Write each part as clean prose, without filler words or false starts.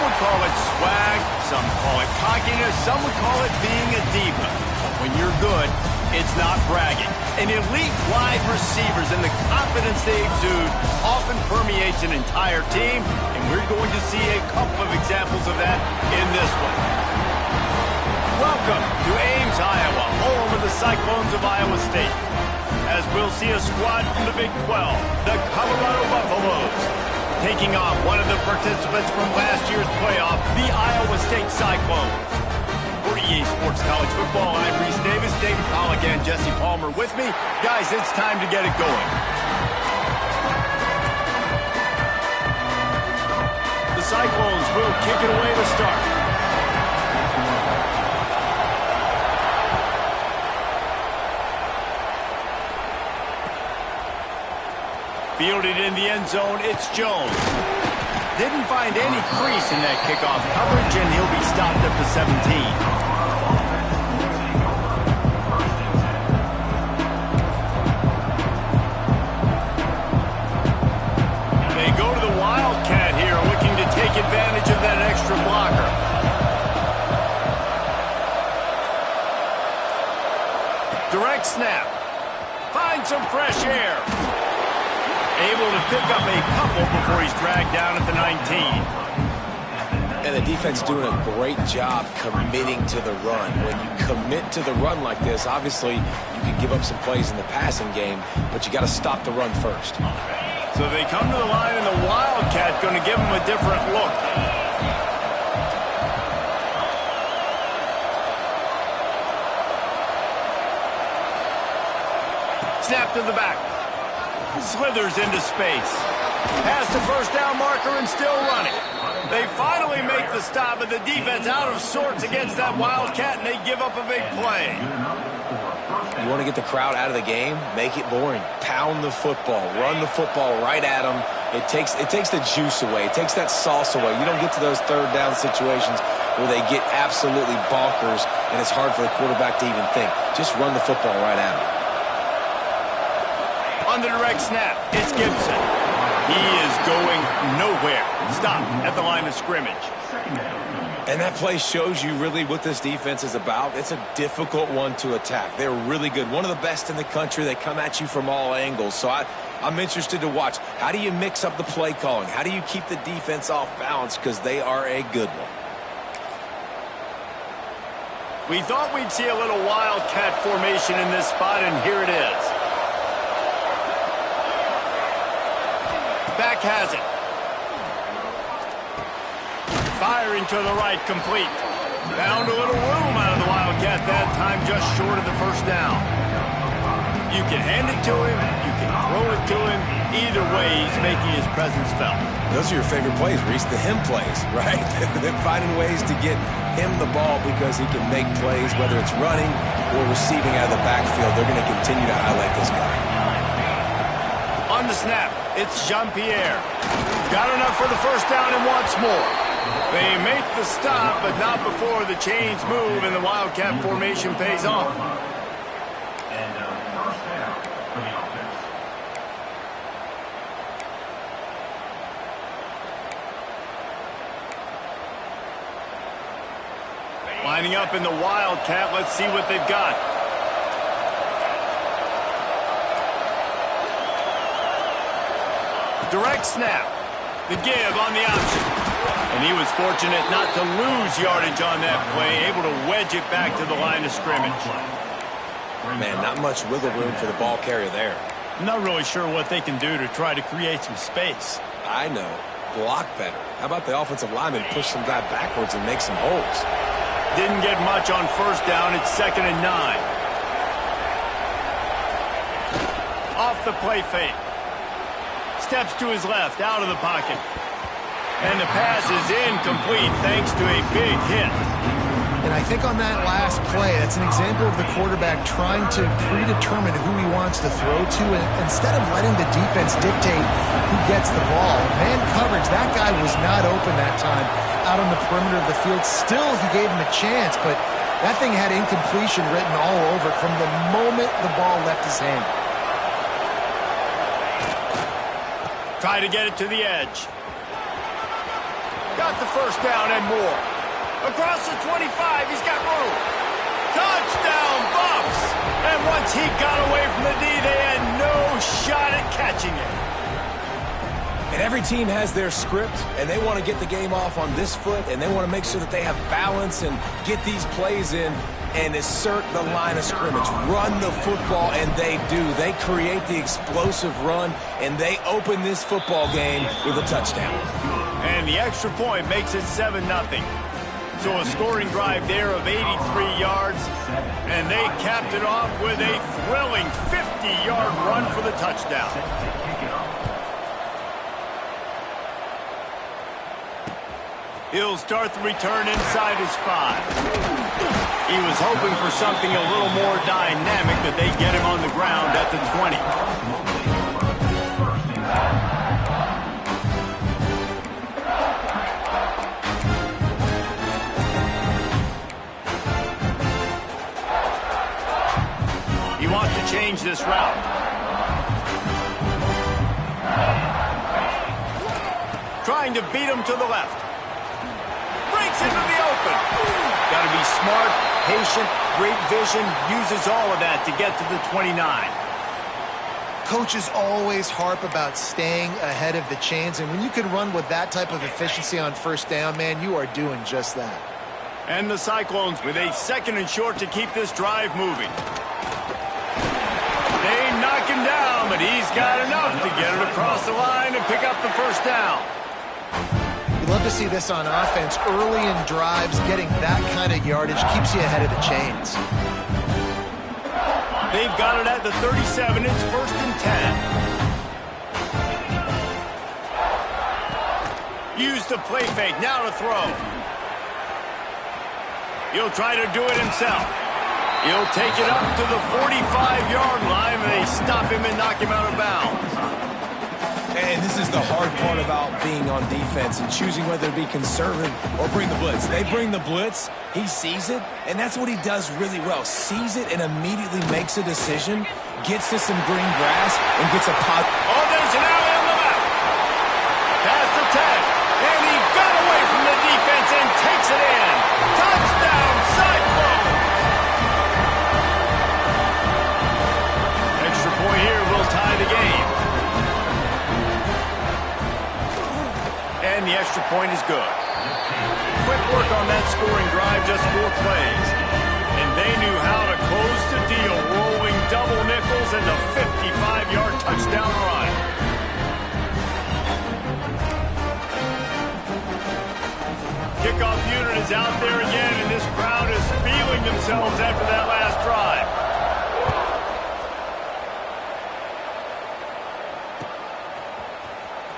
would call it swag, some call it cockiness, some would call it being a diva. But when you're good, it's not bragging. An elite wide receivers and the confidence they exude often permeates an entire team, and we're going to see a couple of examples of that in this one. Welcome to Ames, Iowa, home of the Cyclones of Iowa State. As we'll see a squad from the Big 12, the Colorado Buffaloes, taking on one of the participants from last year's playoff, the Iowa State Cyclones. For EA Sports College Football, I'm Reese Davis, David Pollack, and Jesse Palmer with me. Guys, it's time to get it going. The Cyclones will kick it away to start. Fielded in the end zone, it's Jones. Didn't find any crease in that kickoff coverage, and he'll be stopped at the 17. They go to the Wildcat here, looking to take advantage of that extra blocker. Direct snap. Find some fresh air. Able to pick up a couple before he's dragged down at the 19. And the defense doing a great job committing to the run. When you commit to the run like this, obviously you can give up some plays in the passing game, but you got to stop the run first. So they come to the line, and the Wildcat going to give them a different look. Snap to the back. Slithers into space. Past the first down marker and still running. They finally make the stop, but the defense out of sorts against that Wildcat, and they give up a big play. You want to get the crowd out of the game? Make it boring. Pound the football. Run the football right at them. It takes the juice away. It takes that sauce away. You don't get to those third down situations where they get absolutely bonkers, and it's hard for the quarterback to even think. Just run the football right at them. On the direct snap, it's Gibson. He is going nowhere. Stop at the line of scrimmage. And that play shows you really what this defense is about. It's a difficult one to attack. They're really good. One of the best in the country. They come at you from all angles. So I'm interested to watch. How do you mix up the play calling? How do you keep the defense off balance? Because they are a good one. We thought we'd see a little Wildcat formation in this spot, and here it is. Back has it. Firing to the right, complete. Found a little room out of the Wildcat that time, just short of the first down. You can hand it to him, you can throw it to him. Either way, he's making his presence felt. Those are your favorite plays, Reese, the him plays, right? They're finding ways to get him the ball because he can make plays, whether it's running or receiving out of the backfield. They're going to continue to highlight this guy. On the snap, it's Jean-Pierre. Got enough for the first down and wants more. They make the stop, but not before the chains move and the Wildcat formation pays off. And first down for the offense. Lining up in the Wildcat, let's see what they've got. Direct snap. The give on the option. And he was fortunate not to lose yardage on that play, able to wedge it back to the line of scrimmage. Man, not much wiggle room for the ball carrier there. I'm not really sure what they can do to try to create some space. I know. Block better. How about the offensive lineman push some guy backwards and make some holes? Didn't get much on first down. It's 2nd and 9. Off the play fake. Steps to his left, out of the pocket. And the pass is incomplete thanks to a big hit. And I think on that last play, that's an example of the quarterback trying to predetermine who he wants to throw to, and instead of letting the defense dictate who gets the ball. Man coverage, that guy was not open that time out on the perimeter of the field. Still, he gave him a chance, but that thing had incompletion written all over it from the moment the ball left his hand. Try to get it to the edge. Got the first down and more. Across the 25, he's got room. Touchdown, Buffs! And once he got away from the D, they had no shot at catching it. And every team has their script, and they want to get the game off on this foot, and they want to make sure that they have balance and get these plays in and assert the line of scrimmage. Run the football, and they do. They create the explosive run, and they open this football game with a touchdown. And the extra point makes it 7-0. So a scoring drive there of 83 yards, and they capped it off with a thrilling 50-yard run for the touchdown. He'll start the return inside his 5. He was hoping for something a little more dynamic, that they get him on the ground at the 20. He wants to change this route. Trying to beat him to the left. Breaks into the open. Got to be smart, patient, great vision. Uses all of that to get to the 29. Coaches always harp about staying ahead of the chains, and when you can run with that type of efficiency on first down, man, you are doing just that. And the Cyclones with a 2nd and short to keep this drive moving. They knock him down, but he's got enough to get it across the line and pick up the first down. You love to see this on offense. Early in drives, getting that kind of yardage keeps you ahead of the chains. They've got it at the 37. It's 1st and 10. Use the play fake. Now to throw. He'll try to do it himself. He'll take it up to the 45-yard line, and they stop him and knock him out of bounds. And this is the hard part about being on defense and choosing whether to be conservative or bring the blitz. They bring the blitz, he sees it, and that's what he does really well. Sees it and immediately makes a decision, gets to some green grass, and gets a pot. Oh, there's an alley on the left. Past the 10, and he got away from the defense and takes it in. Touchdown, Cyclones! Extra point here will tie the game. And the extra point is good. Quick work on that scoring drive, just 4 plays. And they knew how to close the deal, rolling double nickels and the 55-yard touchdown run. Kickoff unit is out there again, and this crowd is feeling themselves after that last drive.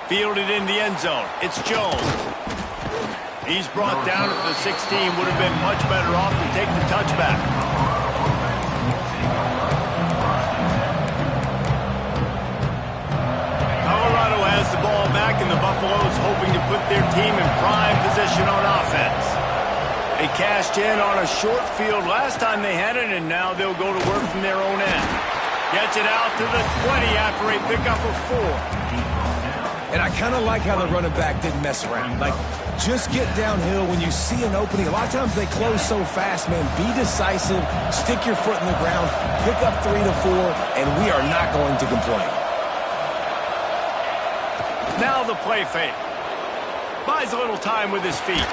Fielded in the end zone. It's Jones. He's brought down at the 16. Would have been much better off to take the touchback. Colorado has the ball back, and the Buffaloes hoping to put their team in prime position on offense. They cashed in on a short field last time they had it, and now they'll go to work from their own end. Gets it out to the 20 after a pickup of 4. And I kind of like how the running back didn't mess around. Like, just get downhill when you see an opening. A lot of times they close so fast, man. Be decisive, stick your foot in the ground, pick up 3 to 4, and we are not going to complain. Now the play fake. Buys a little time with his feet.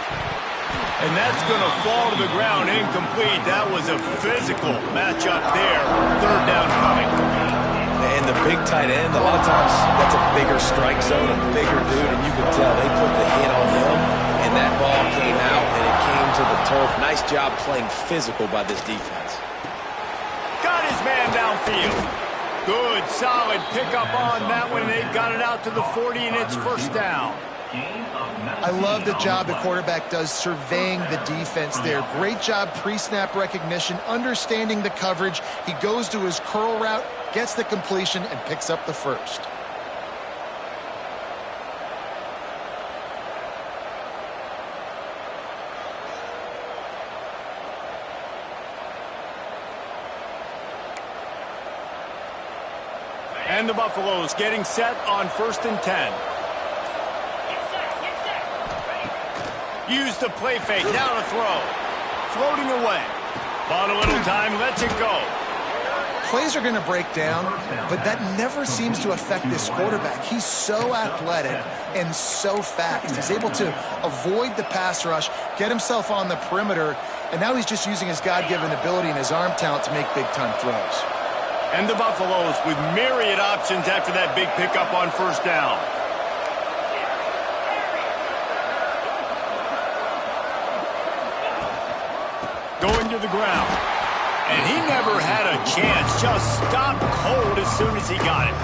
And that's going to fall to the ground incomplete. That was a physical matchup there. 3rd down coming. And the big tight end, a lot of times that's a bigger strike zone, a bigger dude, and you can tell they put the hit on him, and that ball came out, and it came to the turf. Nice job playing physical by this defense. Got his man downfield. Good, solid pickup on that one. They've got it out to the 40, and it's 1st down. I love the job the quarterback does surveying the defense there. Great job pre-snap recognition, understanding the coverage. He goes to his curl route, gets the completion, and picks up the first. And the Buffaloes getting set on 1st and 10. Use the play fake. Now to throw. Floating away. Bought a little time. Lets it go. Plays are going to break down, but that never seems to affect this quarterback. He's so athletic and so fast. He's able to avoid the pass rush, get himself on the perimeter, and now he's just using his God-given ability and his arm talent to make big-time throws. And the Buffaloes with myriad options after that big pickup on first down. Going to the ground. And he never had a chance. Just stopped cold as soon as he got it.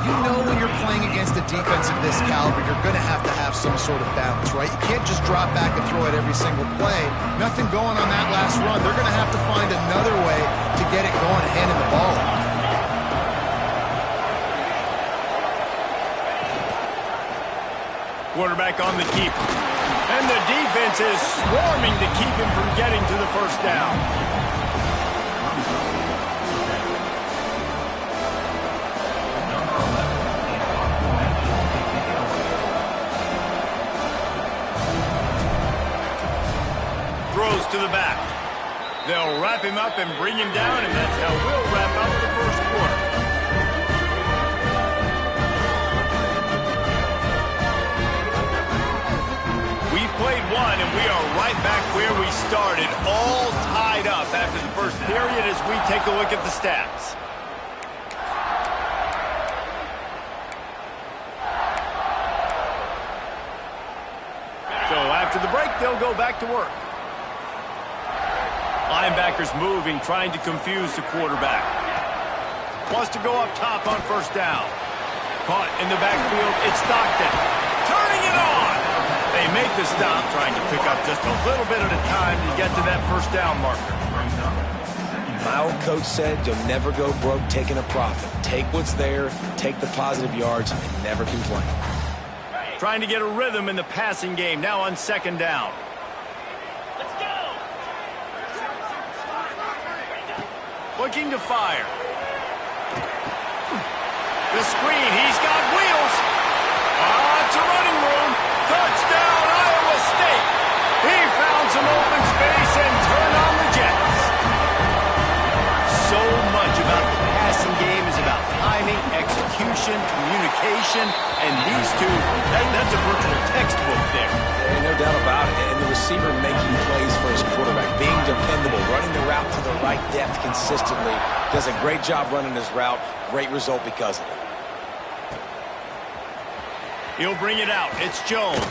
You know when you're playing against a defense of this caliber, you're going to have some sort of balance, right? You can't just drop back and throw it every single play. Nothing going on that last run. They're going to have to find another way to get it going and handing the ball off. Quarterback on the keeper. And the defense is swarming to keep him from getting to the first down. Throws to the back. They'll wrap him up and bring him down, and that's how we'll wrap up the first quarter. We've played one, and we are right back where we started, all tied up after the first period as we take a look at the stats. So after the break, they'll go back to work. Linebackers moving, trying to confuse the quarterback. Wants to go up top on first down. Caught in the backfield, it's Stockton. Turning it on! They make the stop, trying to pick up just a little bit at a time to get to that first down marker. My old coach said you'll never go broke taking a profit. Take what's there, take the positive yards, and never complain. Trying to get a rhythm in the passing game, now on second down. Looking to fire. The screen, he's got wheels. It's a running room. Touchdown, Iowa State. He found some open space and turned on the Jets. So much about the passing game is about timing, execution, communication, and these two, that's a virtual textbook there. There ain't no doubt about it. And the receiver making plays for his quarterback, being dependable, running the route to the right depth consistently. Does a great job running his route. Great result because of it. He'll bring it out. It's Jones.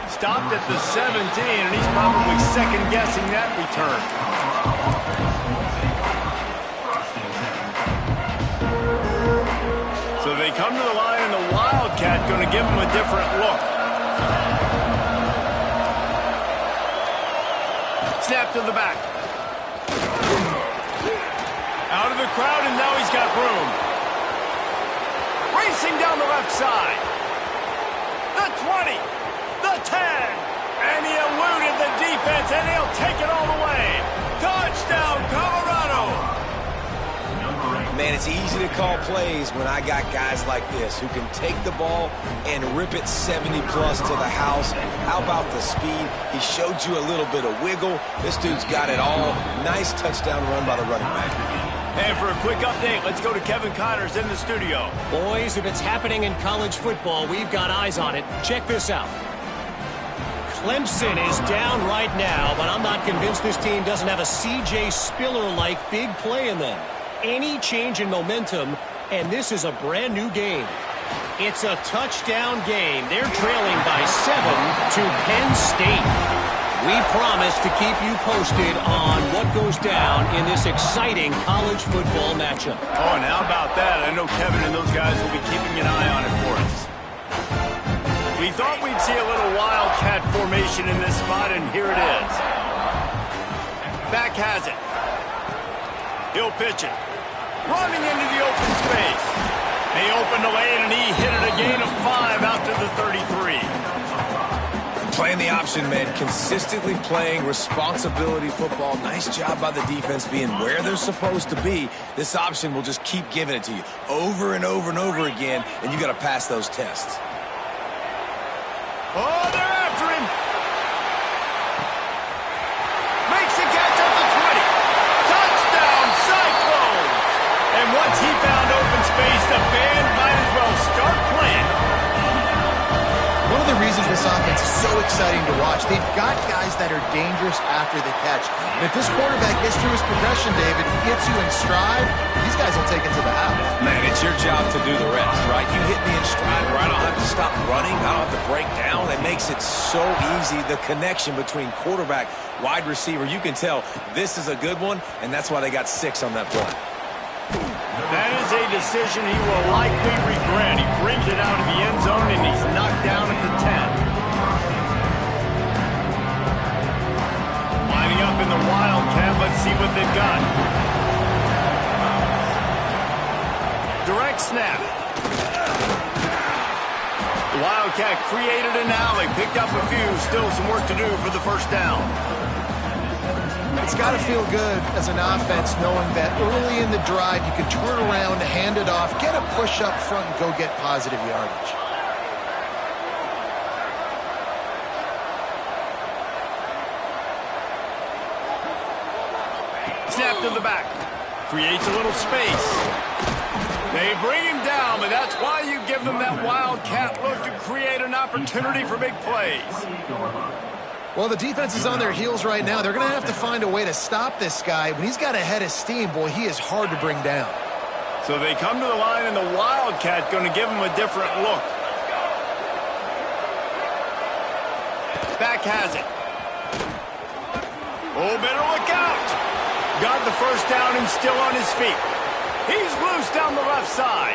Stopped at the 17, and he's probably second-guessing that return. So they come to the line, and the Wildcat going to give him a different look. Snap to the back. Out of the crowd, and now he's got room. Racing down the left side. The 20, the 10, and he eluded the defense, and he'll take it all the way. Touchdown, Colorado. Man, it's easy to call plays when I got guys like this who can take the ball and rip it 70-plus to the house. How about the speed? He showed you a little bit of wiggle. This dude's got it all. Nice touchdown run by the running back. And for a quick update, let's go to Kevin Connors in the studio. Boys, if it's happening in college football, we've got eyes on it. Check this out. Clemson is down right now, but I'm not convinced this team doesn't have a C.J. Spiller-like big play in them. Any change in momentum, and this is a brand-new game. It's a touchdown game. They're trailing by 7 to Penn State. We promise to keep you posted on what goes down in this exciting college football matchup. Oh, and how about that? I know Kevin and those guys will be keeping an eye on it for us. We thought we'd see a little Wildcat formation in this spot, and here it is. Back has it. He'll pitch it. Running into the open space. They opened the lane, and he hit it a gain of 5 out to the 33. Playing the option, man. Consistently playing responsibility football. Nice job by the defense being where they're supposed to be. This option will just keep giving it to you over and over and over again, and you got to pass those tests. Oh, they're after him. of the reasons this offense is so exciting to watch. They've got guys that are dangerous after the catch. And if this quarterback gets through his progression, David, gets you in stride, these guys will take it to the house. Man, it's your job to do the rest, right? You hit me in stride where I don't have to stop running. I don't have to break down. It makes it so easy. The connection between quarterback, wide receiver, you can tell this is a good one, and that's why they got 6 on that play. That is a decision he will likely regret. He brings it out of the end zone, and he's knocked down at the 10. Lining up in the Wildcat. Let's see what they've got. Direct snap. The Wildcat created an alley, picked up a few. Still some work to do for the first down. It's got to feel good as an offense knowing that early in the drive you can turn around, hand it off, get a push up front, and go get positive yardage. Snap to the back. Creates a little space. They bring him down, but that's why you give them that Wildcat look to create an opportunity for big plays. Well, the defense is on their heels right now. They're going to have to find a way to stop this guy. When he's got a head of steam, boy, he is hard to bring down. So they come to the line, and the Wildcat going to give him a different look. Back has it. Oh, better look out. Got the first down and still on his feet. He's loose down the left side.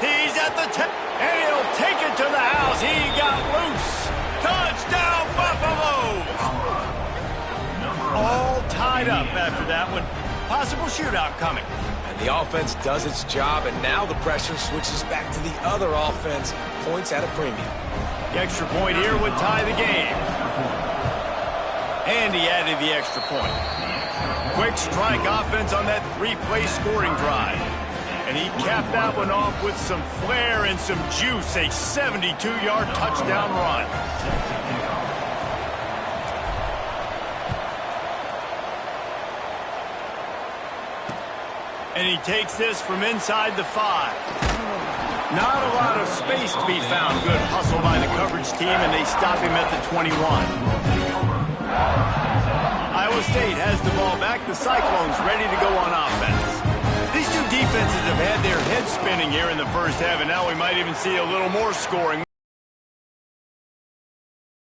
He's at the 10, and he'll take it to the house. He got loose. Touchdown, Buffaloes! All tied up after that one. Possible shootout coming. And the offense does its job, and now the pressure switches back to the other offense. Points at a premium. The extra point here would tie the game. And he added the extra point. Quick strike offense on that 3-play scoring drive. And he capped that one off with some flair and some juice, a 72-yard touchdown run. And he takes this from inside the 5. Not a lot of space to be found. Good hustle by the coverage team, and they stop him at the 21. Iowa State has the ball back. The Cyclones ready to go on offense. These two defenses have had their heads spinning here in the first half, and now we might even see a little more scoring.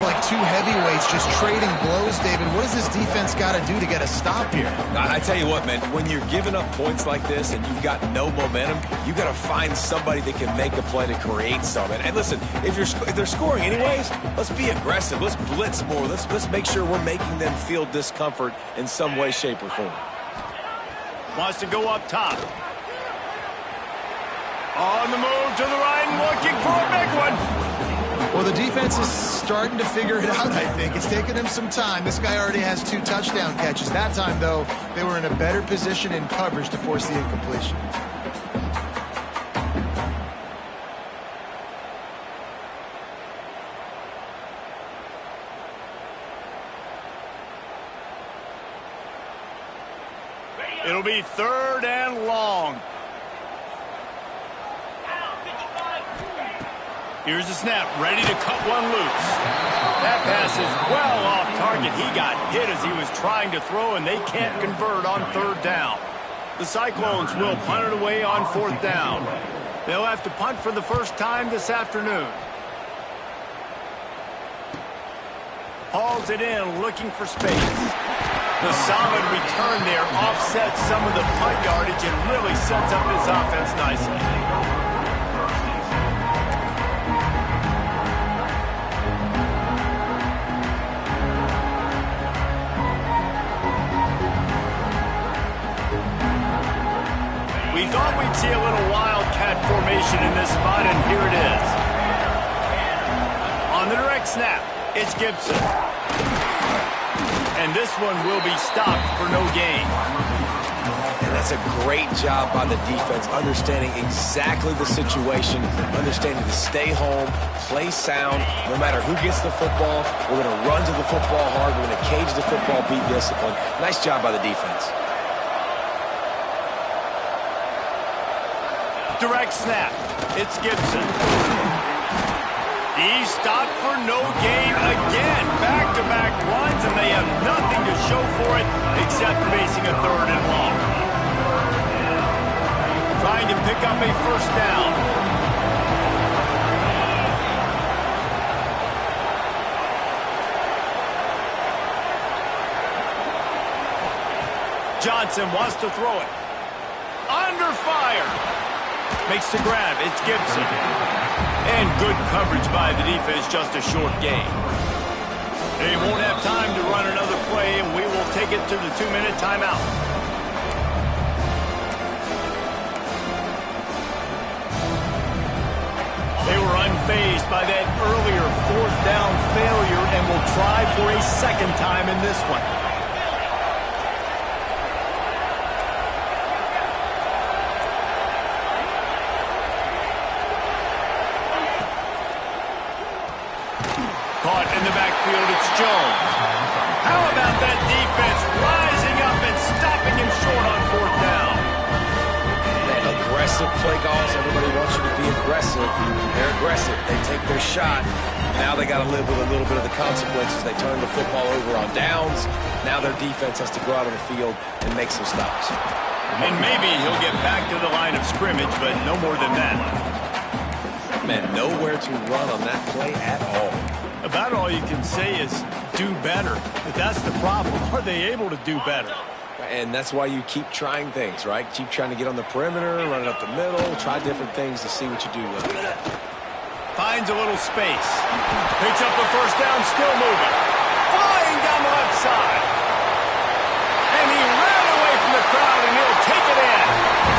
Like two heavyweights just trading blows, David. What does this defense got to do to get a stop here? I tell you what, man, when you're giving up points like this and you've got no momentum, you got to find somebody that can make a play to create something. And listen, if they're scoring anyways, let's be aggressive. Let's blitz more. Let's make sure we're making them feel discomfort in some way, shape, or form. Wants to go up top. On the move to the right and looking for a big one. Well, the defense is starting to figure it out, I think. It's taken him some time. This guy already has 2 touchdown catches. That time, though, they were in a better position in coverage to force the incompletion. It'll be 3rd and long. Here's the snap, ready to cut one loose. That pass is well off target. He got hit as he was trying to throw, and they can't convert on 3rd down. The Cyclones will punt it away on 4th down. They'll have to punt for the first time this afternoon. Hauls it in, looking for space. The solid return there offsets some of the punt yardage and really sets up this offense nicely. We thought we'd see a little Wildcat formation in this spot, and here it is. On the direct snap, it's Gibson. And this one will be stopped for no gain. And that's a great job by the defense, understanding exactly the situation, understanding to stay home, play sound. No matter who gets the football, we're going to run to the football hard. We're going to cage the football, be disciplined. Nice job by the defense. Direct snap. It's Gibson. He's stopped for no gain again. Back-to-back runs, and they have nothing to show for it except facing a 3rd and long. Trying to pick up a 1st down. Johnson wants to throw it. Under fire. Makes the grab. It's Gibson. And good coverage by the defense, just a short gain. They won't have time to run another play, and we will take it to the 2-minute timeout. They were unfazed by that earlier 4th down failure and will try for a 2nd time in this one. Caught in the backfield, it's Jones. How about that defense rising up and stopping him short on 4th down? Man, aggressive play calls. Everybody wants you to be aggressive. They're aggressive. They take their shot. Now they got to live with a little bit of the consequences. They turn the football over on downs. Now their defense has to go out on the field and make some stops. And maybe he'll get back to the line of scrimmage, but no more than that. Man, nowhere to run on that play at all. About all you can say is do better. But that's the problem. Are they able to do better? And that's why you keep trying things, right? Keep trying to get on the perimeter, run it up the middle, try different things to see what you do with it. Finds a little space. Picks up the 1st down, still moving. Flying down the left side. And he ran away from the crowd, and he'll take it in.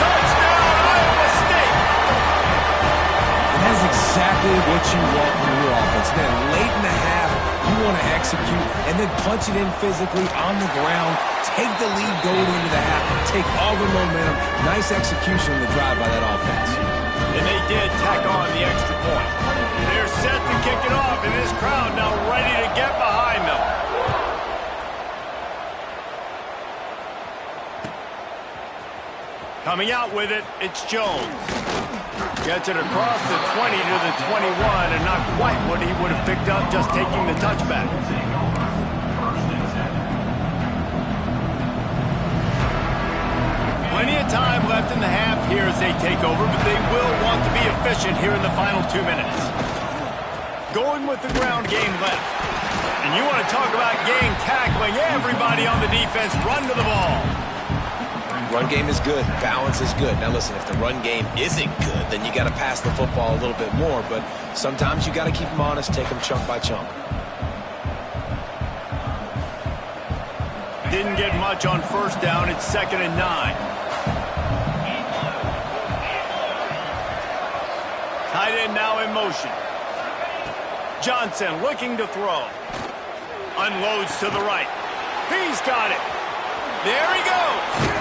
Touchdown, Iowa State. And that's exactly what you want from your offense. Then late in the half, you want to execute and then punch it in physically on the ground, take the lead going into the half, take all the momentum. Nice execution on the drive by that offense. And they did tack on the extra point. They're set to kick it off, and this crowd now ready to get behind them. Coming out with it, it's Jones. Gets it across the 20 to the 21, and not quite what he would have picked up just taking the touchback. Plenty of time left in the half here as they take over, but they will want to be efficient here in the final 2 minutes. Going with the ground game left. And you want to talk about game tackling. Everybody on the defense run to the ball. Run game is good. Balance is good. Now listen, if the run game isn't good, then you got to pass the football a little bit more. But sometimes you got to keep them honest, take them chunk by chunk. Didn't get much on 1st down. It's 2nd and 9. Tight end now in motion. Johnson looking to throw. Unloads to the right. He's got it. There he goes.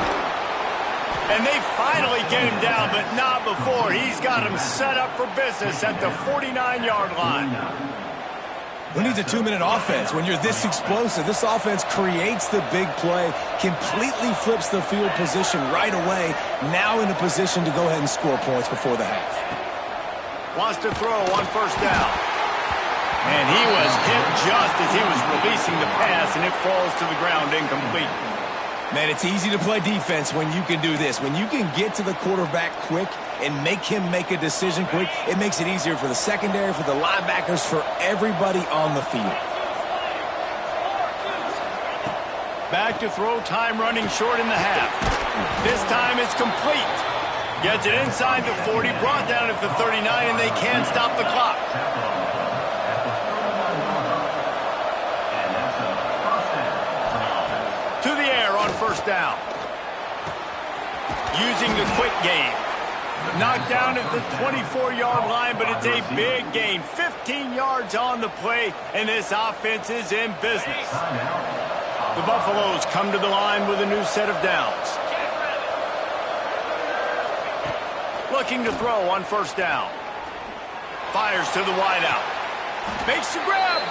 And they finally get him down, but not before. He's got him set up for business at the 49-yard line. Who needs a 2-minute offense? When you're this explosive, this offense creates the big play, completely flips the field position right away, now in a position to go ahead and score points before the half. Wants to throw on 1st down. And he was hit just as he was releasing the pass, and it falls to the ground incomplete. Man, it's easy to play defense when you can do this. When you can get to the quarterback quick and make him make a decision quick, it makes it easier for the secondary, for the linebackers, for everybody on the field. Back to throw, time running short in the half. This time it's complete. Gets it inside the 40, brought down at the 39, and they can't stop the clock. To the air on 1st down. Using the quick game. Knocked down at the 24-yard line, but it's a big gain. 15 yards on the play, and this offense is in business. The Buffaloes come to the line with a new set of downs. Looking to throw on 1st down. Fires to the wideout. Makes the grab.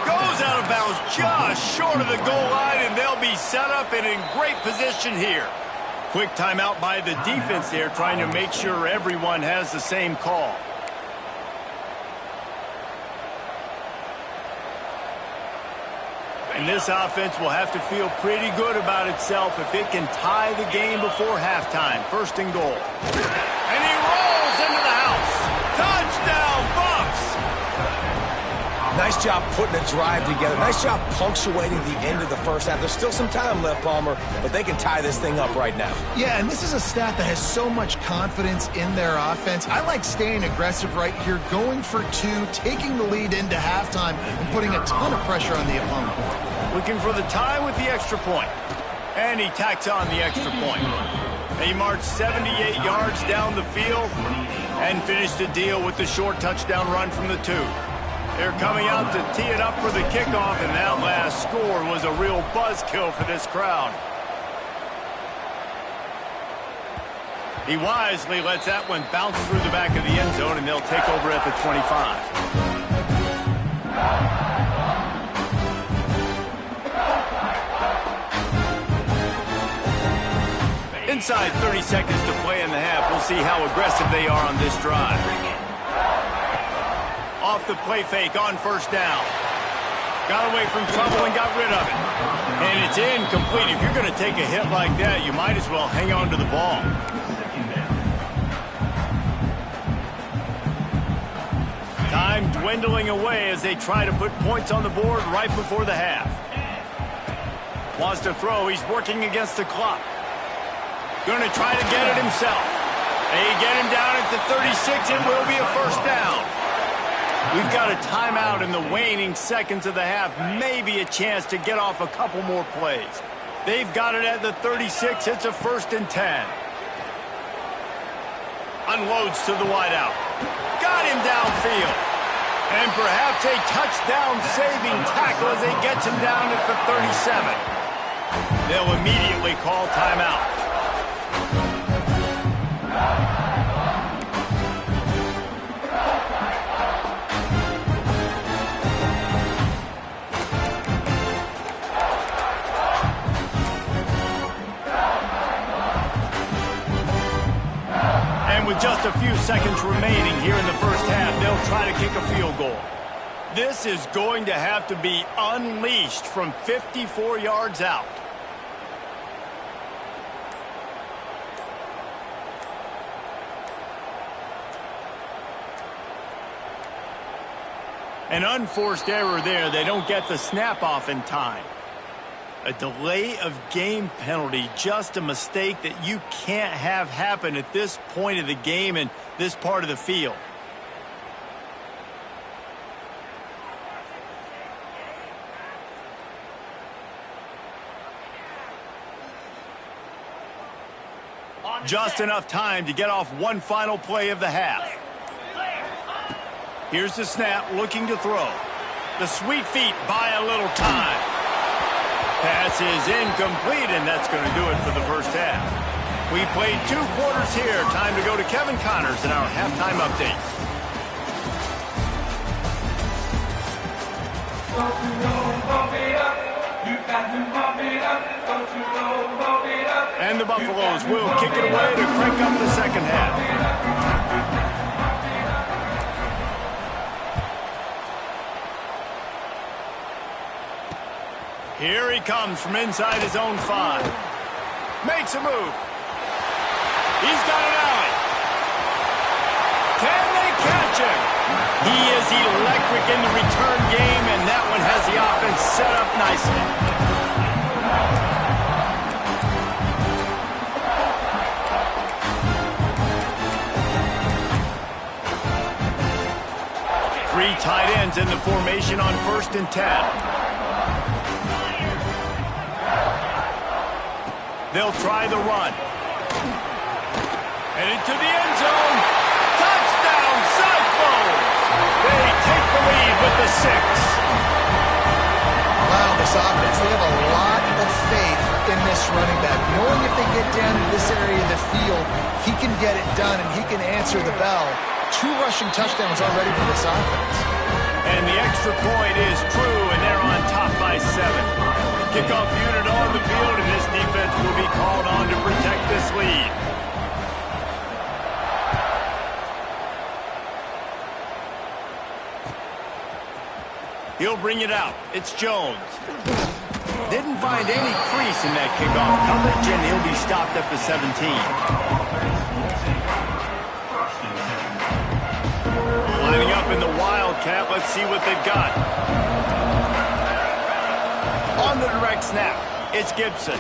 Goes out of bounds just short of the goal line, and they'll be set up and in great position here. Quick timeout by the defense there, trying to make sure everyone has the same call. And this offense will have to feel pretty good about itself if it can tie the game before halftime. First and goal. And he rolls into the house. Touchdown, Bucs! Nice job putting a drive together. Nice job punctuating the end of the first half. There's still some time left, Palmer, but they can tie this thing up right now. Yeah, and this is a stat that has so much confidence in their offense. I like staying aggressive right here, going for two, taking the lead into halftime, and putting a ton of pressure on the opponent. Looking for the tie with the extra point. And he tacks on the extra point. He marched 78 yards down the field and finished the deal with the short touchdown run from the 2. They're coming out to tee it up for the kickoff, and that last score was a real buzzkill for this crowd. He wisely lets that one bounce through the back of the end zone, and they'll take over at the 25. Inside 30 seconds to play in the half. We'll see how aggressive they are on this drive. Off the play fake on first down. Got away from trouble and got rid of it. And it's incomplete. If you're going to take a hit like that, you might as well hang on to the ball. Time dwindling away as they try to put points on the board right before the half. Wants to throw. He's working against the clock. Going to try to get it himself. They get him down at the 36. It will be a first down. We've got a timeout in the waning seconds of the half. Maybe a chance to get off a couple more plays. They've got it at the 36. It's a 1st and 10. Unloads to the wideout. Got him downfield. And perhaps a touchdown-saving tackle as they get him down at the 37. They'll immediately call timeout. With just a few seconds remaining here in the first half, they'll try to kick a field goal. This is going to have to be unleashed from 54 yards out. An unforced error there. They don't get the snap off in time. A delay of game penalty, just a mistake that you can't have happen at this point of the game and this part of the field. Just enough time to get off one final play of the half. Here's the snap, looking to throw. The sweet feet buy a little time. Pass is incomplete, and that's going to do it for the first half. We played 2 quarters here. Time to go to Kevin Connors in our halftime update. And the Buffaloes will kick it away to crank up the second half. Here he comes from inside his own 5. Makes a move. He's got an alley. Can they catch him? He is electric in the return game, and that one has the offense set up nicely. Three tight ends in the formation on 1st and 10. They'll try the run. And into the end zone. Touchdown, Cyclones! They take the lead with the 6. Wow, this offense, they have a lot of faith in this running back. Knowing if they get down in this area of the field, he can get it done and he can answer the bell. 2 rushing touchdowns already for this offense. And the extra point is true, and they're on top by 7. Kickoff unit on the field, and this defense will be called on to protect this lead. He'll bring it out. It's Jones. Didn't find any crease in that kickoff coverage, and he'll be stopped at the 17. Lining up in the Wildcat. Let's see what they've got. On the direct snap, it's Gibson.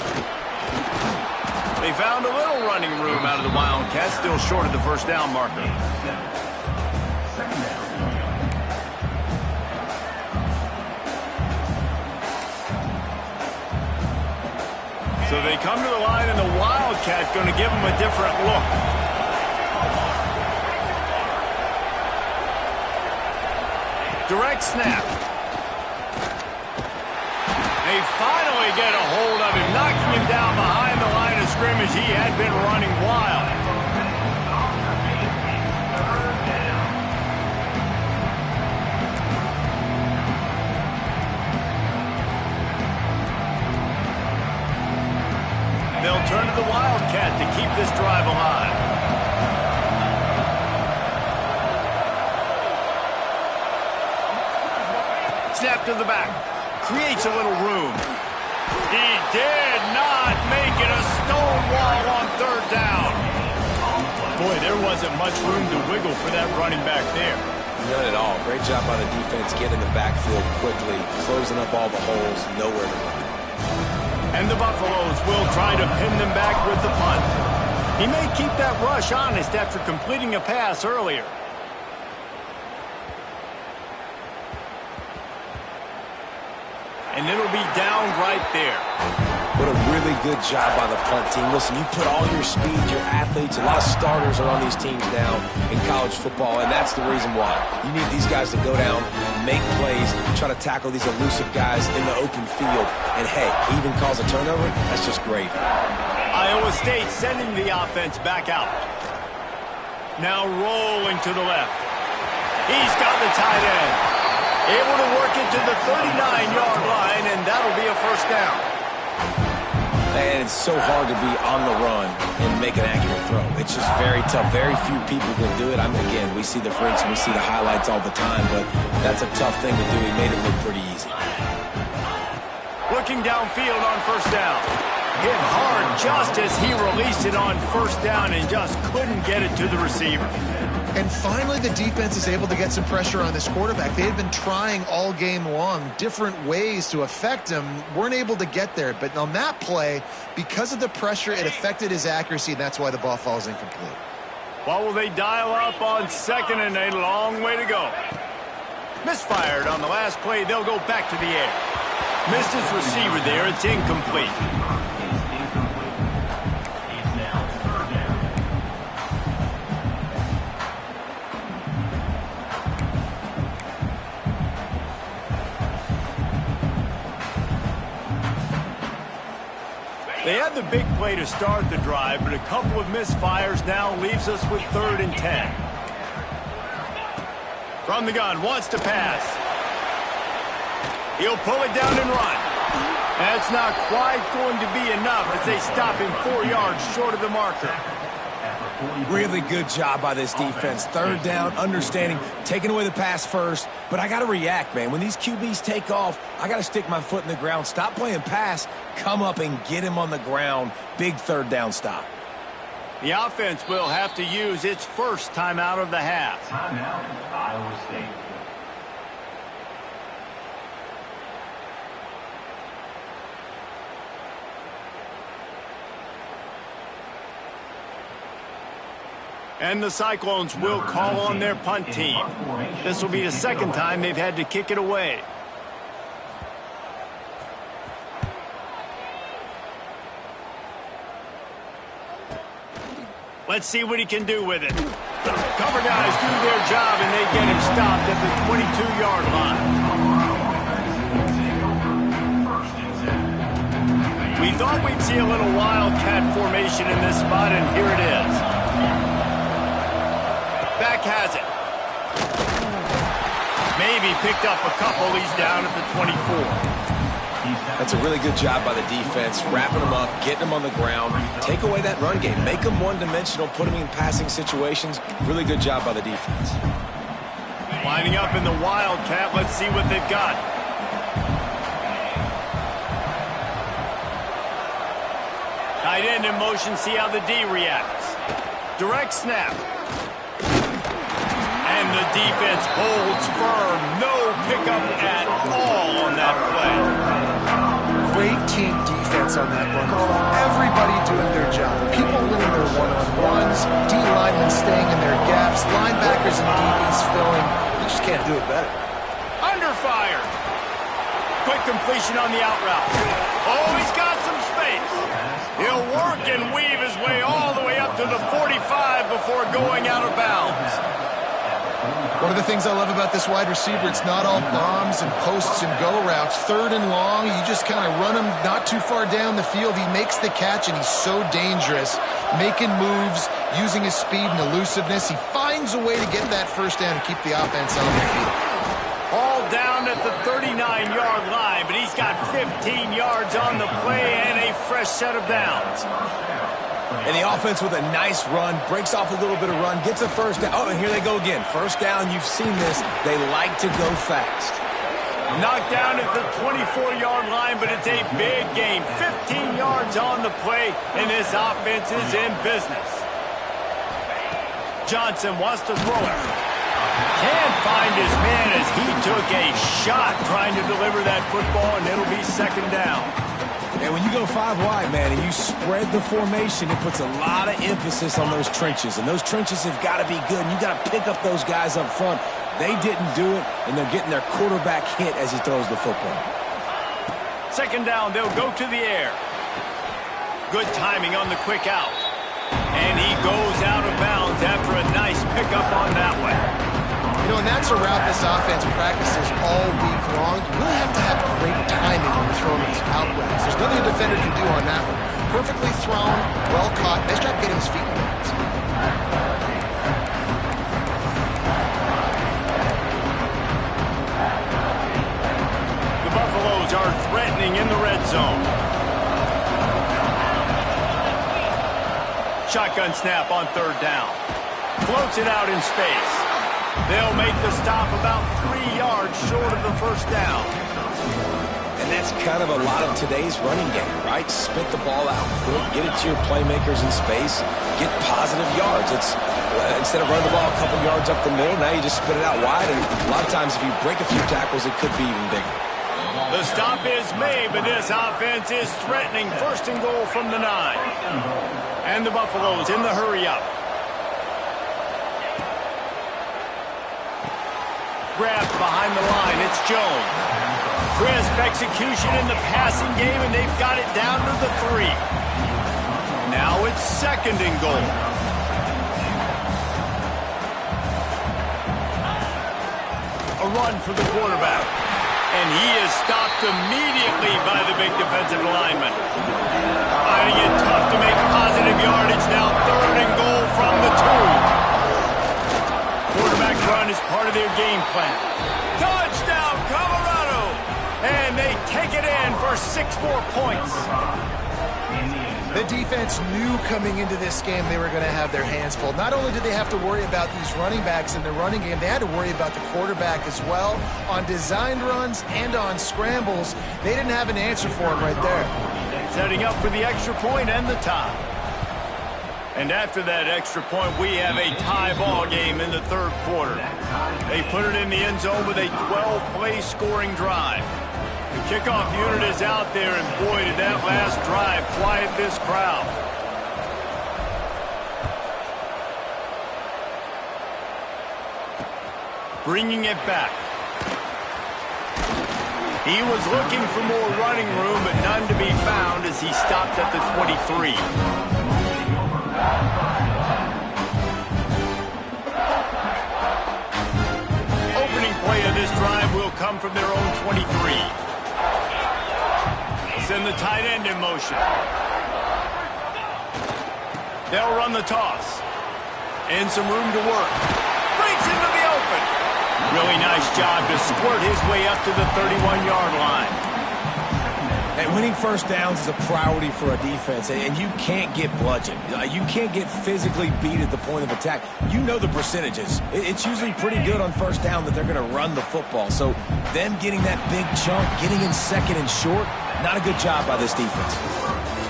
They found a little running room out of the Wildcats, still short of the first down marker. So they come to the line, and the Wildcat going to give them a different look. Direct snap. They finally get a hold of him, knocking him down behind the line of scrimmage. He had been running wild. They'll turn to the Wildcat to keep this drive alive. Snap to the back. Creates a little room. He did not make it a stone wall on third down. Boy, there wasn't much room to wiggle for that running back there. None at all. Great job by the defense getting in the backfield quickly, closing up all the holes, nowhere to run. And the Buffaloes will try to pin them back with the punt. He may keep that rush honest after completing a pass earlier. And it'll be down right there. What a really good job by the punt team. Listen, you put all your speed, your athletes, a lot of starters are on these teams now in college football, and that's the reason why. You need these guys to go down, make plays, try to tackle these elusive guys in the open field. And, hey, even cause a turnover, that's just great. Iowa State sending the offense back out. Now rolling to the left. He's got the tight end. Able to work it to the 39-yard line, and that'll be a first down. And it's so hard to be on the run and make an accurate throw. It's just very tough. Very few people can do it. I mean, again, we see the freaks and we see the highlights all the time, but that's a tough thing to do. He made it look pretty easy. Looking downfield on first down. Hit hard just as he released it on first down and just couldn't get it to the receiver. And finally, the defense is able to get some pressure on this quarterback. They had been trying all game long different ways to affect him, weren't able to get there. But on that play, because of the pressure, it affected his accuracy, and that's why the ball falls incomplete. What will they dial up on second and a long way to go? Misfired on the last play. They'll go back to the air. Missed his receiver there. It's incomplete. They had the big play to start the drive, but a couple of misfires now leaves us with 3rd and 10. From the gun, wants to pass. He'll pull it down and run. That's not quite going to be enough as they stop him 4 yards short of the marker. Really good job by this defense. 3rd down, understanding, taking away the pass first. But I got to react, man. When these QBs take off, I got to stick my foot in the ground. Stop playing pass. Come up and get him on the ground. Big 3rd down stop. The offense will have to use its first timeout of the half. Timeout, Iowa State. And the Cyclones will call on their punt team. This will be the 2nd time they've had to kick it away. Let's see what he can do with it. Cover guys do their job, and they get him stopped at the 22-yard line. We thought we'd see a little Wildcat formation in this spot, and here it is. Back has it. Maybe picked up a couple. He's down at the 24. That's a really good job by the defense, wrapping them up, getting them on the ground, take away that run game, make them one-dimensional, put them in passing situations. Really good job by the defense. Lining up in the Wildcat. Let's see what they've got. Tight end in motion. See how the D reacts. Direct snap. And the defense holds firm. No pickup at all on that play. Great team defense on that run. Everybody doing their job. People winning their one-on-ones. D linemen staying in their gaps. Linebackers and DBs filling. You just can't do it better. Under fire. Quick completion on the out route. Oh, he's got some space. He'll work and weave his way all the way up to the 45 before going out of bounds. One of the things I love about this wide receiver, it's not all bombs and posts and go routes. Third and long, you just kind of run him not too far down the field. He makes the catch, and he's so dangerous, making moves, using his speed and elusiveness. He finds a way to get that first down and keep the offense on their feet. All down at the 39-yard line, but he's got 15 yards on the play and a fresh set of downs. And the offense with a nice run, breaks off a little bit of run, gets a first down. Oh, and here they go again. First down, you've seen this. They like to go fast. Knocked down at the 24-yard line, but it's a big gain. 15 yards on the play, and this offense is in business. Johnson wants to throw it. Can't find his man as he took a shot trying to deliver that football, and it'll be second down. And when you go 5 wide, man, and you spread the formation, it puts a lot of emphasis on those trenches. And those trenches have got to be good. And you got to pick up those guys up front. They didn't do it, and they're getting their quarterback hit as he throws the football. Second down, they'll go to the air. Good timing on the quick out. And he goes out of bounds after a nice pickup on that one. You know, and that's a route this offense practices all week long. You really have to have great timing when you're throwing these out routes. There's nothing a defender can do on that one. Perfectly thrown, well caught. Nice job getting his feet in bounds. The Buffaloes are threatening in the red zone. Shotgun snap on third down. Floats it out in space. They'll make the stop about 3 yards short of the first down. And that's kind of a lot of today's running game, right? Spit the ball out quick, get it to your playmakers in space, get positive yards. It's instead of running the ball a couple yards up the middle, now you just spit it out wide. And a lot of times if you break a few tackles, it could be even bigger. The stop is made, but this offense is threatening. First and goal from the 9. And the Buffaloes in the hurry up. Grabbed behind the line. It's Jones. Crisp execution in the passing game, and they've got it down to the 3. Now it's second and goal. A run for the quarterback. And he is stopped immediately by the big defensive lineman. Finding it tough to make positive yardage. Now third and goal from the 2. Quarterback run is part of their game plan. Touchdown, Colorado! And they take it in for 6 more points. The defense knew coming into this game they were going to have their hands full. Not only did they have to worry about these running backs in the running game, they had to worry about the quarterback as well. On designed runs and on scrambles, they didn't have an answer for him right there. Setting up for the extra point and the tie. And after that extra point, we have a tie ball game in the third quarter. They put it in the end zone with a 12-play scoring drive. The kickoff unit is out there, and boy, did that last drive quiet this crowd. Bringing it back. He was looking for more running room, but none to be found as he stopped at the 23. Opening play of this drive will come from their own 23. Send the tight end in motion. They'll run the toss. And some room to work. Breaks into the open. Really nice job to squirt his way up to the 31-yard line. And winning first downs is a priority for a defense, and you can't get bludgeoned. You can't get physically beat at the point of attack. You know the percentages. It's usually pretty good on first down that they're going to run the football. So them getting that big chunk, getting in second and short, not a good job by this defense.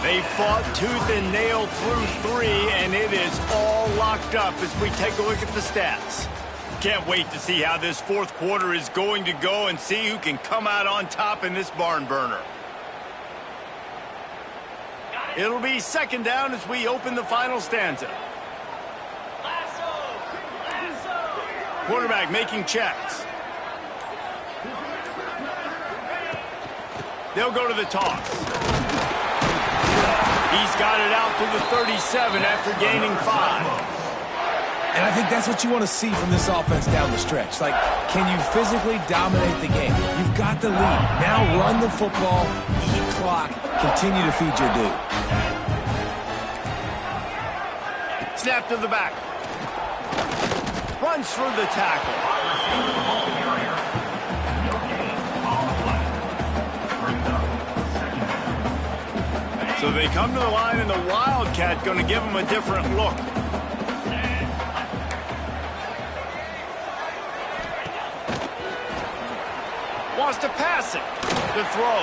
They fought tooth and nail through 3, and it is all locked up as we take a look at the stats. Can't wait to see how this fourth quarter is going to go and see who can come out on top in this barn burner. It'll be second down as we open the final stanza. Quarterback making checks. They'll go to the toss. He's got it out to the 37 after gaining 5. And I think that's what you want to see from this offense down the stretch. Like, can you physically dominate the game? You've got the lead. Now run the football, eat clock, continue to feed your dude. Snap to the back. Runs through the tackle. So they come to the line, and the Wildcat going to give them a different look. Wants to pass it. The throw.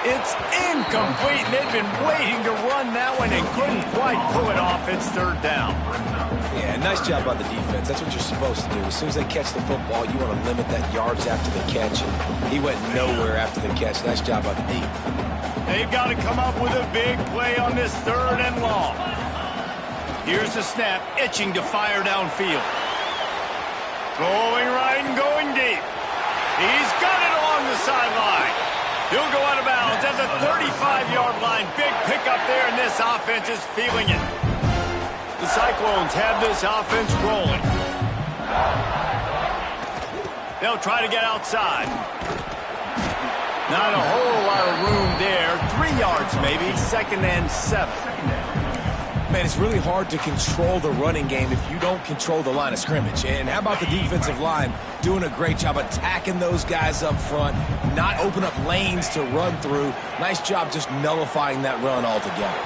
It's incomplete. They've been waiting to run that one and couldn't quite pull it off. It's third down. Yeah, nice job by the defense. That's what you're supposed to do. As soon as they catch the football, you want to limit that yards after the catch. And he went nowhere after the catch. Nice job by the D. They've got to come up with a big play on this third and long. Here's the snap, itching to fire downfield. Going right and going deep. He's got it along the sideline. He'll go out of bounds at the 35-yard line. Big pickup there, and this offense is feeling it. The Cyclones have this offense rolling. They'll try to get outside. Not a whole lot of room there. 3 yards maybe, second and 7. Man, it's really hard to control the running game if you don't control the line of scrimmage. And how about the defensive line doing a great job attacking those guys up front, not open up lanes to run through. Nice job just nullifying that run altogether.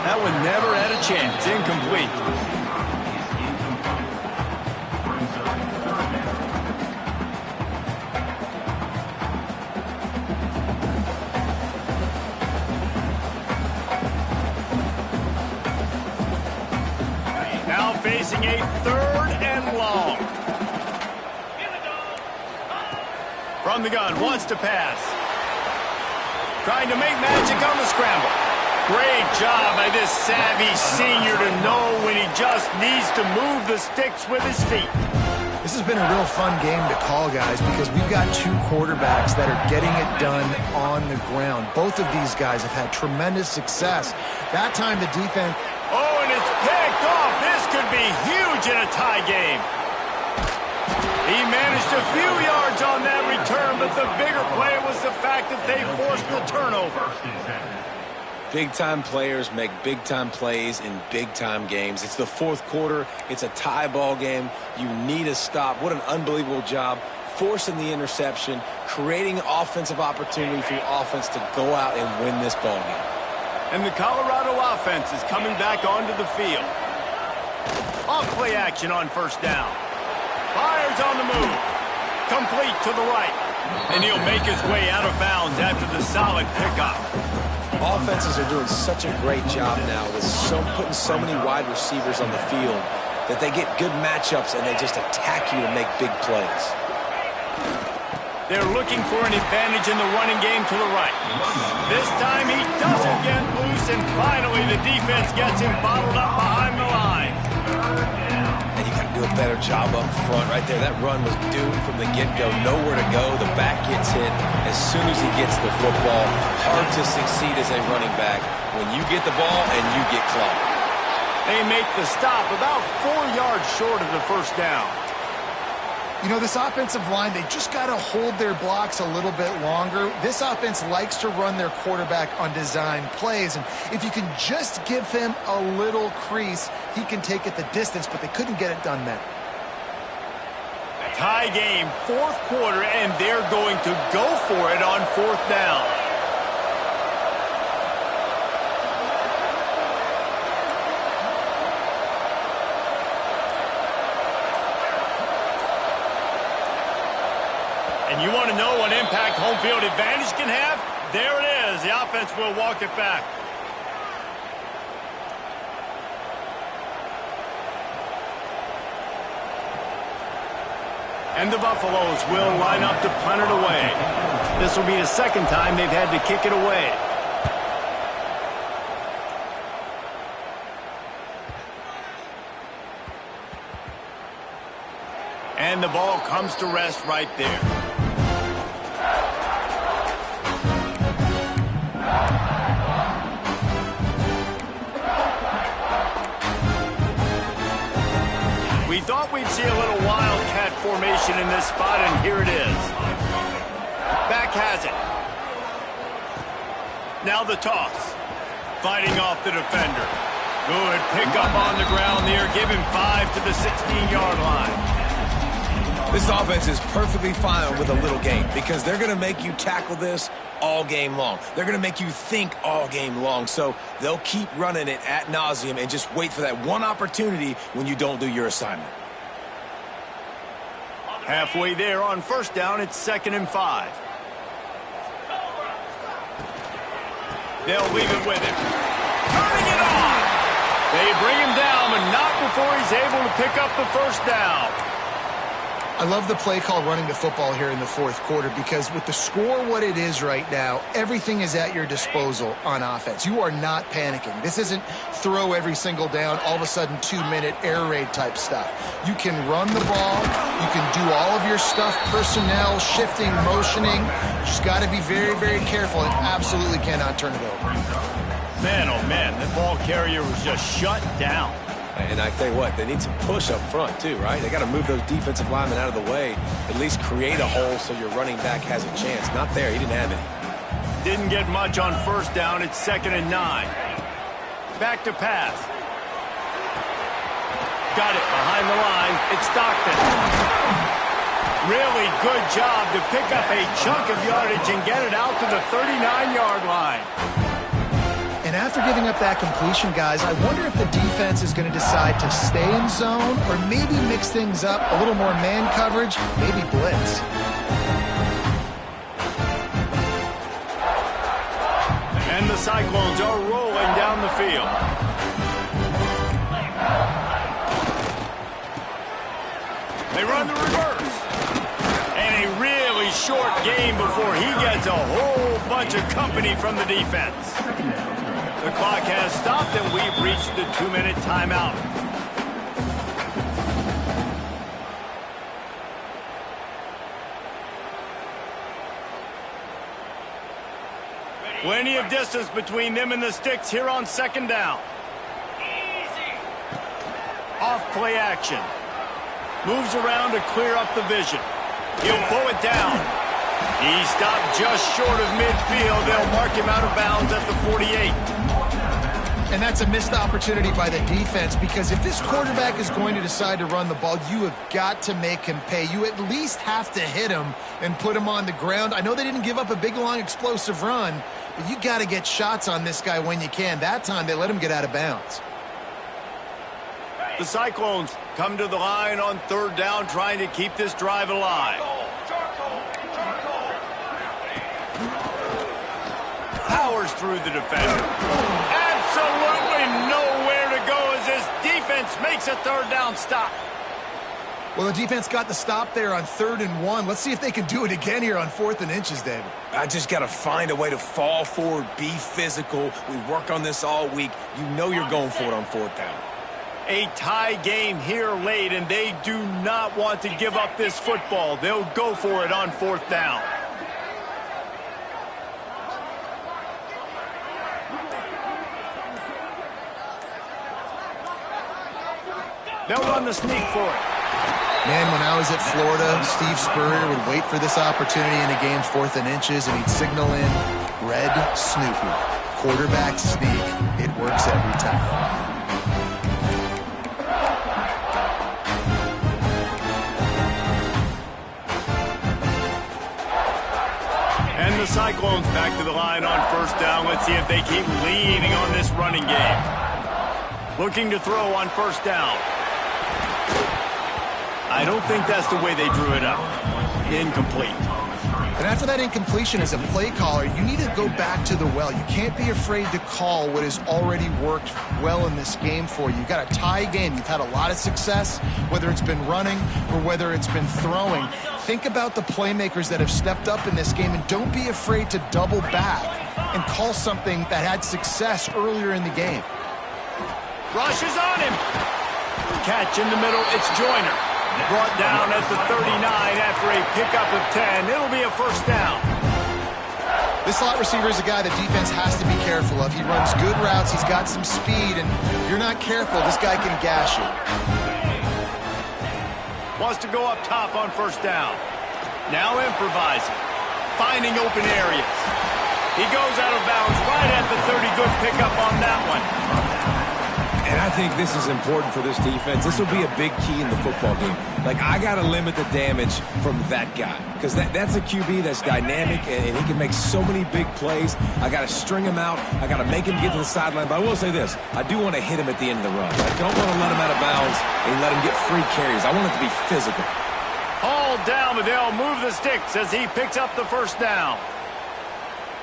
That one never had a chance. Incomplete. Facing a third and long. From the gun, wants to pass. Trying to make magic on the scramble. Great job by this savvy senior to know when he just needs to move the sticks with his feet. This has been a real fun game to call, guys, because we've got 2 quarterbacks that are getting it done on the ground. Both of these guys have had tremendous success. That time the defense... Oh, and it's picked off. This could be huge in a tie game. He managed a few yards on that return, but the bigger play was the fact that they forced the turnover. Big-time players make big-time plays in big-time games. It's the fourth quarter. It's a tie ball game. You need a stop. What an unbelievable job forcing the interception, creating offensive opportunity for your offense to go out and win this ball game. And the Colorado offense is coming back onto the field. Off play action on first down. Fires on the move. Complete to the right. And he'll make his way out of bounds after the solid pickup. Offenses are doing such a great job now with putting so many wide receivers on the field that they get good matchups and they just attack you to make big plays. They're looking for an advantage in the running game to the right. This time he doesn't get loose, and finally the defense gets him bottled up behind the line. And you got to do a better job up front right there. That run was doomed from the get-go. Nowhere to go. The back gets hit as soon as he gets the football. Hard to succeed as a running back when you get the ball and you get clocked. They make the stop about 4 yards short of the first down. You know, this offensive line, they just got to hold their blocks a little bit longer. This offense likes to run their quarterback on design plays, and if you can just give him a little crease, he can take it the distance, but they couldn't get it done there. Tie game, fourth quarter, and they're going to go for it on fourth down. want to know what impact home field advantage can have? There it is. The offense will walk it back. And the Buffaloes will line up to punt it away. This will be the second time they've had to kick it away. And the ball comes to rest right there. We thought we'd see a little wildcat formation in this spot, and here it is. Back has it. Now the toss. Fighting off the defender. Good pickup on the ground there. Give him 5 to the 16-yard line. This offense is perfectly fine with a little game because they're going to make you tackle this all game long. They're going to make you think all game long. So they'll keep running it ad nauseum and just wait for that one opportunity when you don't do your assignment. Halfway there on first down, it's 2nd and 5. They'll leave it with him. Turning it on. They bring him down, but not before he's able to pick up the first down. I love the play call running the football here in the fourth quarter because with the score what it is right now, everything is at your disposal on offense. You are not panicking. This isn't throw every single down, all of a sudden 2-minute air raid type stuff. You can run the ball. You can do all of your stuff, personnel, shifting, motioning. Just got to be very, very careful and absolutely cannot turn it over. Man, oh man, the ball carrier was just shut down. And I tell you what, they need some push up front too, right? They got to move those defensive linemen out of the way, at least create a hole so your running back has a chance. Not there. He didn't have any. Didn't get much on first down. It's 2nd and 9. Back to pass. Got it behind the line. It's Stockton. Really good job to pick up a chunk of yardage and get it out to the 39-yard line. And after giving up that completion, guys, I wonder if the defense is going to decide to stay in zone or maybe mix things up, a little more man coverage, maybe blitz. And the Cyclones are rolling down the field. They run the reverse. And a really short game before he gets a whole bunch of company from the defense. The clock has stopped, and we've reached the 2-minute timeout. Plenty of distance between them and the sticks here on 2nd down. Off play action. Moves around to clear up the vision. He'll pull it down. He stopped just short of midfield. They'll mark him out of bounds at the 48. And that's a missed opportunity by the defense because if this quarterback is going to decide to run the ball, you have got to make him pay. You at least have to hit him and put him on the ground. I know they didn't give up a big, long, explosive run, but you got to get shots on this guy when you can. That time they let him get out of bounds. The Cyclones come to the line on 3rd down, trying to keep this drive alive. Powers through the defender. Absolutely nowhere to go as this defense makes a 3rd down stop. Well, the defense got the stop there on 3rd and 1. Let's see if they can do it again here on 4th and inches, David. I just got to find a way to fall forward, be physical. We work on this all week. You know you're going for it on 4th down. A tie game here late, and they do not want to give up this football. They'll go for it on 4th down. They'll run the sneak for it. Man, when I was at Florida, Steve Spurrier would wait for this opportunity in a game's 4th and inches, and he'd signal in red Snoopy. Quarterback sneak. It works every time. And the Cyclones back to the line on 1st down. Let's see if they keep leaning on this running game. Looking to throw on 1st down. I don't think that's the way they drew it up. Incomplete. that incompletion as a play caller, you need to go back to the well. You can't be afraid to call what has already worked well in this game for you. You've got a tie game. You've had a lot of success, whether it's been running or whether it's been throwing. Think about the playmakers that have stepped up in this game, and don't be afraid to double back and call something that had success earlier in the game. Rush is on him. Catch in the middle. It's Joyner. Brought down at the 39 after a pickup of 10. It'll be a first down. This slot receiver is a guy the defense has to be careful of. He runs good routes. He's got some speed, and if you're not careful, this guy can gash you. Wants to go up top on first down. Now improvising. Finding open areas. He goes out of bounds right at the 30. Good pickup on that one. And I think this is important for this defense. This will be a big key in the football game. Like, I got to limit the damage from that guy, because that's a QB that's dynamic, and he can make so many big plays. I got to string him out. I got to make him get to the sideline. But I will say this. I do want to hit him at the end of the run. I don't want to let him out of bounds and let him get free carries. I want it to be physical. Hauled down, but they'll move the sticks as he picks up the first down.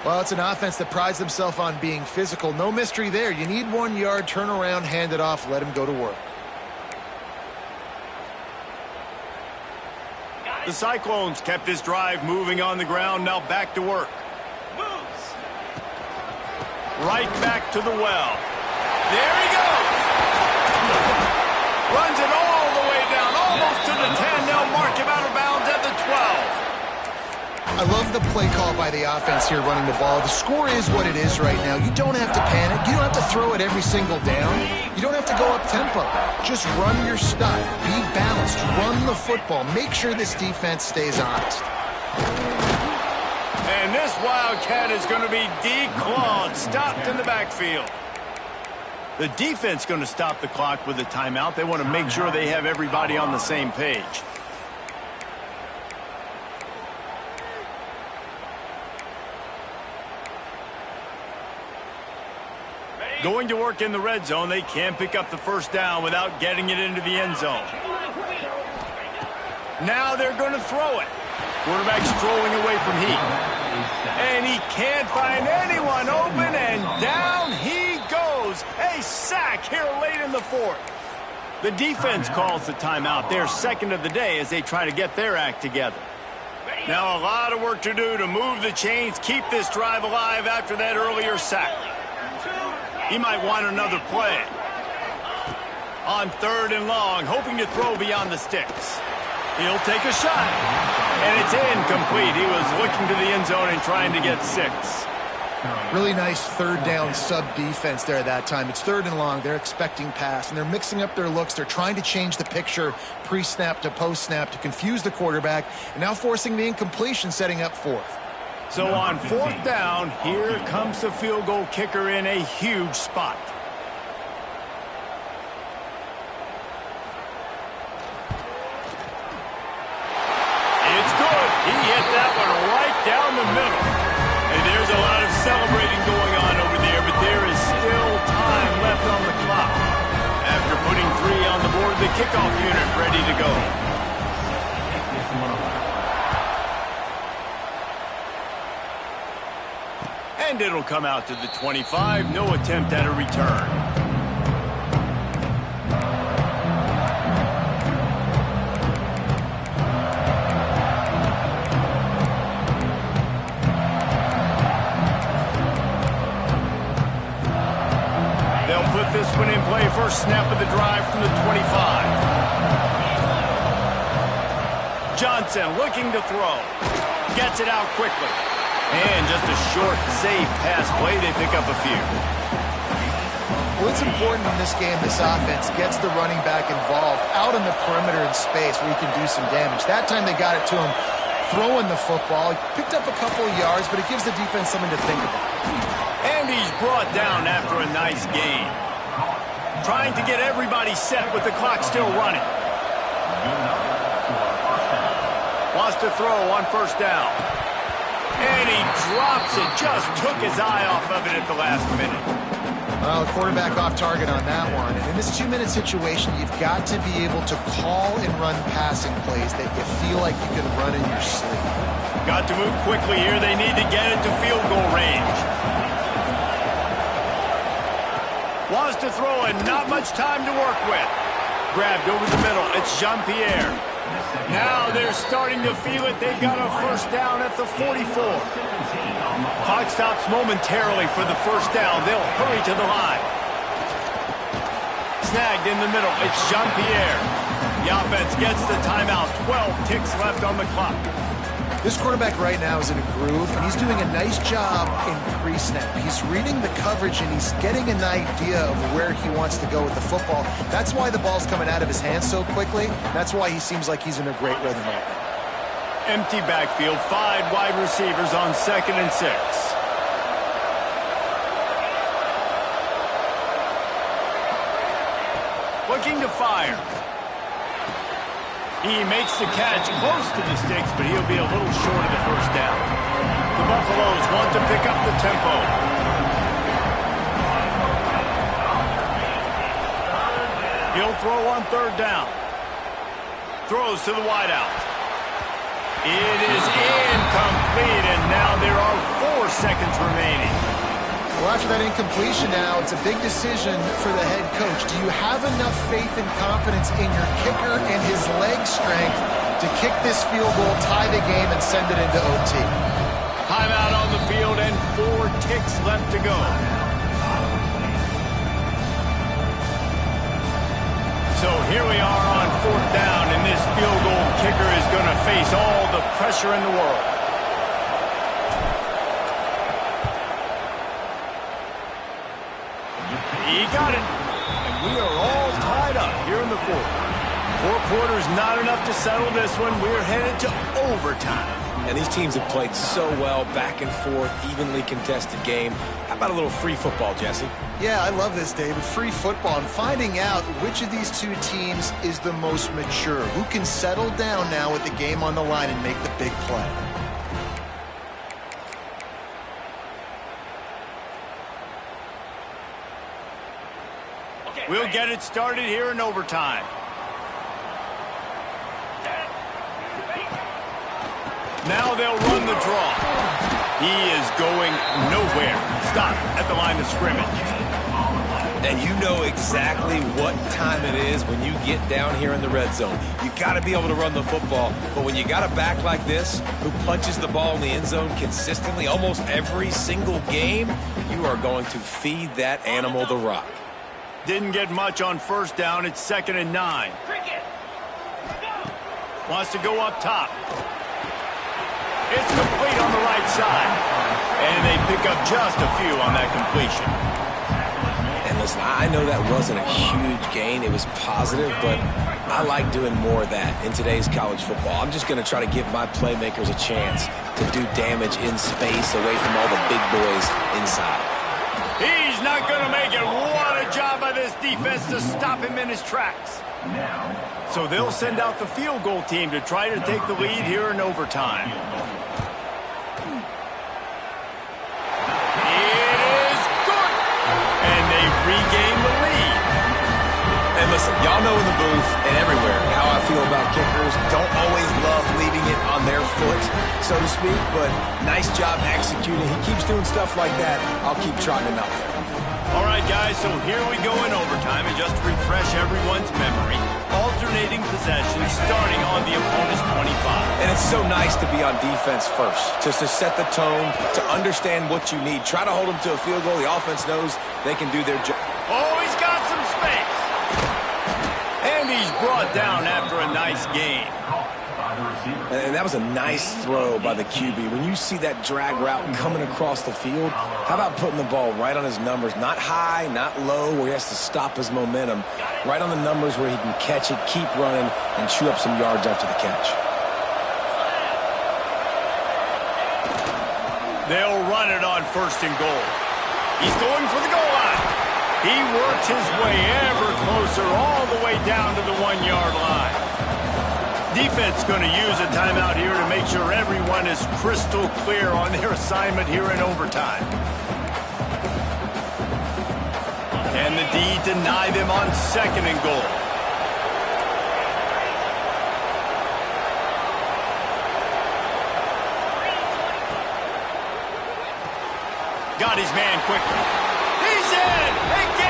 Well, it's an offense that prides themselves on being physical. No mystery there. You need 1 yard, turn around, hand it off, let him go to work. The Cyclones kept this drive moving on the ground. Now back to work. Right back to the well. There he goes. Runs it all the way down, almost to the 10. They'll mark him out of bounds at the 12. I love the play call by the offense here running the ball. The score is what it is right now. You don't have to panic. You don't have to throw it every single down. You don't have to go up tempo. Just run your stuff. Be balanced. Run the football. Make sure this defense stays honest. And this Wildcat is going to be declawed, stopped in the backfield. The defense going to stop the clock with a timeout. They want to make sure they have everybody on the same page. Going to work in the red zone. They can't pick up the first down without getting it into the end zone. Now they're going to throw it. Quarterback strolling away from Heat. And he can't find anyone open, and down he goes. A sack here late in the fourth. The defense calls the timeout. Their second of the day as they try to get their act together. Now a lot of work to do to move the chains, keep this drive alive after that earlier sack. He might want another play. On 3rd and long, hoping to throw beyond the sticks. He'll take a shot. And it's incomplete. He was looking to the end zone and trying to get 6. Really nice 3rd down sub-defense there that time. It's 3rd and long. They're expecting pass, and they're mixing up their looks. They're trying to change the picture pre-snap to post-snap to confuse the quarterback, and now forcing the incompletion, setting up 4th. So on 4th down, here comes the field goal kicker in a huge spot. It's good. He hit that one right down the middle. And there's a lot of celebrating going on over there, but there is still time left on the clock. After putting 3 on the board, the kickoff unit ready to go. And it'll come out to the 25. No attempt at a return. They'll put this one in play. First snap of the drive from the 25. Johnson looking to throw. Gets it out quickly. And just a short, safe pass play. They pick up a few. Well, it's important in this game, this offense gets the running back involved out in the perimeter in space where he can do some damage. That time they got it to him throwing the football. He picked up a couple of yards, but it gives the defense something to think about. And he's brought down after a nice gain. Trying to get everybody set with the clock still running. Wants to throw on first down. And he drops it. Just took his eye off of it at the last minute. Well, quarterback off target on that one. And in this 2-minute situation, you've got to be able to call and run passing plays that you feel like you can run in your sleep. Got to move quickly here. They need to get it to field goal range. Wants to throw and not much time to work with. Grabbed over the middle. It's Jean-Pierre. Now they're starting to feel it. They've got a first down at the 44. Clock stops momentarily for the first down. They'll hurry to the line. Snagged in the middle. It's Jean-Pierre. The offense gets the timeout. 12 ticks left on the clock. This quarterback right now is in a groove, and he's doing a nice job in pre-snap. He's reading the coverage, and he's getting an idea of where he wants to go with the football. That's why the ball's coming out of his hands so quickly. That's why he seems like he's in a great rhythm right now. Empty backfield, 5 wide receivers on 2nd and 6. Looking to fire. He makes the catch close to the sticks, but he'll be a little short of the first down. The Buffaloes want to pick up the tempo. He'll throw on 3rd down. Throws to the wideout. It is incomplete, and now there are 4 seconds remaining. Well, after that incompletion now, it's a big decision for the head coach. Do you have enough faith and confidence in your kicker and his leg strength to kick this field goal, tie the game, and send it into OT? Timeout on the field and 4 ticks left to go. So here we are on 4th down, and this field goal kicker is going to face all the pressure in the world. He got it, and we are all tied up here in the 4th. 4 quarters not enough to settle this one. We're headed to overtime. And these teams have played so well, back and forth, evenly contested game. How about a little free football, Jesse? Yeah, I love this, David. Free football and finding out which of these 2 teams is the most mature. Who can settle down now with the game on the line and make the big play? We'll get it started here in overtime. Now they'll run the draw. He is going nowhere. Stop at the line of scrimmage. And you know exactly what time it is when you get down here in the red zone. You got to be able to run the football. But when you got a back like this who punches the ball in the end zone consistently almost every single game, you are going to feed that animal the rock. Didn't get much on 1st down. It's 2nd and 9. Wants to go up top. It's complete on the right side. And they pick up just a few on that completion. And listen, I know that wasn't a huge gain. It was positive, but I like doing more of that in today's college football. I'm just going to try to give my playmakers a chance to do damage in space away from all the big boys inside. He's not going to make it. What a job by this defense to stop him in his tracks. So they'll send out the field goal team to try to take the lead here in overtime. It is good. And they've regained the lead. And listen, y'all know in the booth and everywhere how I feel about kickers. Don't always love leaving it on their foot, so to speak, but nice job executing. He keeps doing stuff like that. I'll keep trotting him out there. All right, guys, so here we go in overtime, and just to refresh everyone's memory, alternating possessions starting on the opponent's 25. And it's so nice to be on defense first, just to set the tone, to understand what you need. Try to hold them to a field goal. The offense knows they can do their job. Oh, he's got some space. And he's brought down after a nice gain. And that was a nice throw by the QB. When you see that drag route coming across the field, how about putting the ball right on his numbers? Not high, not low, where he has to stop his momentum. Right on the numbers where he can catch it, keep running, and chew up some yards after the catch. They'll run it on 1st and goal. He's going for the goal line. He works his way ever closer all the way down to the 1-yard line. Defense going to use a timeout here to make sure everyone is crystal clear on their assignment here in overtime. Can the D deny them on 2nd and goal? Got his man quickly. He's in! They